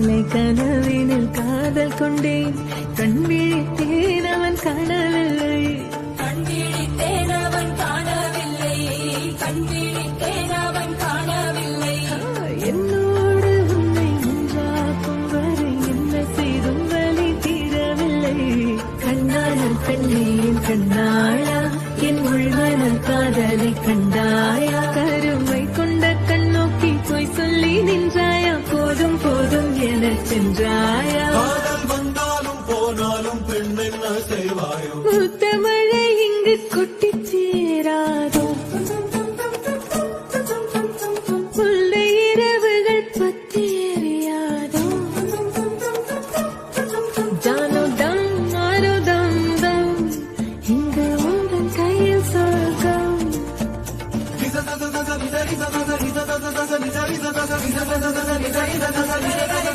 கனவினில் காதல் கொண்டேன் கண் விழித்தேன் அவன் காணவில்லை என்னோடு உன்னை ஒன்றாக்கும் வரை என்ன செய்தும் வலி தீரவில்லை கண்ணாளன் பெண்ணேன் கண்ணாளா என் உள்மனல் காதலை கண்டாயா கருமை கொண்ட கண்ணோக்கி போய் சொல்லி நின்றாயா போதும் போதும் என சென்றாயா வந்தாலும் போனாலும் பெண் என்ன செய்வாயோ ஊத்த மழை இங்கு கொட்டி